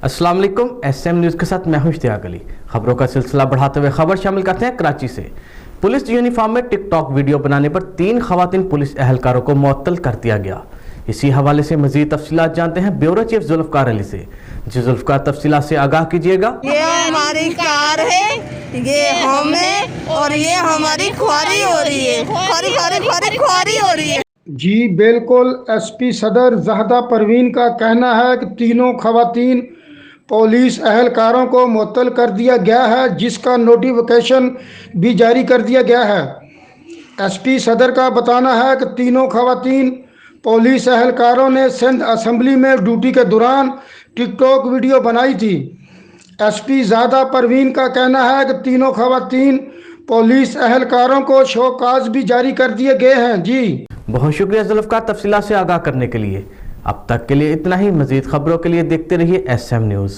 अस्सलाम वालेकुम, SM news के साथ मैं हूं इश्तियाक अली। खबरों का सिलसिला बढ़ाते हुए खबर शामिल करते हैं कराची से। पुलिस यूनिफॉर्म में टिकटॉक वीडियो बनाने पर 3 खवातीन पुलिस एहलकारों को मुअत्तल कर दिया गया। इसी हवाले से मजीद तफसीलात जानते हैं ब्यूरो चीफ जुल्फकार अली से। जी जुल्फकार, तफसीलात से आगाह कीजिएगा। ये हमारी कार है, ये हम है और ये हमारी ख्वारी हो रही है, ख्वारी हो रही है। जी बिल्कुल, SP सदर ज़हदा परवीन का कहना है कि तीनों खवातीन पुलिस एहलकारों को मुअत्तल कर दिया गया है, जिसका नोटिफिकेशन भी जारी कर दिया गया है। SP सदर का बताना है कि तीनों खवातीन पुलिस एहलकारों ने सिंध असम्बली में ड्यूटी के दौरान टिकटॉक वीडियो बनाई थी। SP ज़हदा परवीन का कहना है कि तीनों खवातीन पुलिस एहलकारों को शोकाज भी जारी कर दिए गए हैं। जी बहुत शुक्रिया जुल्फकार, तफसीलात से आगाह करने के लिए। अब तक के लिए इतना ही। मजीद खबरों के लिए देखते रहिए SM न्यूज़।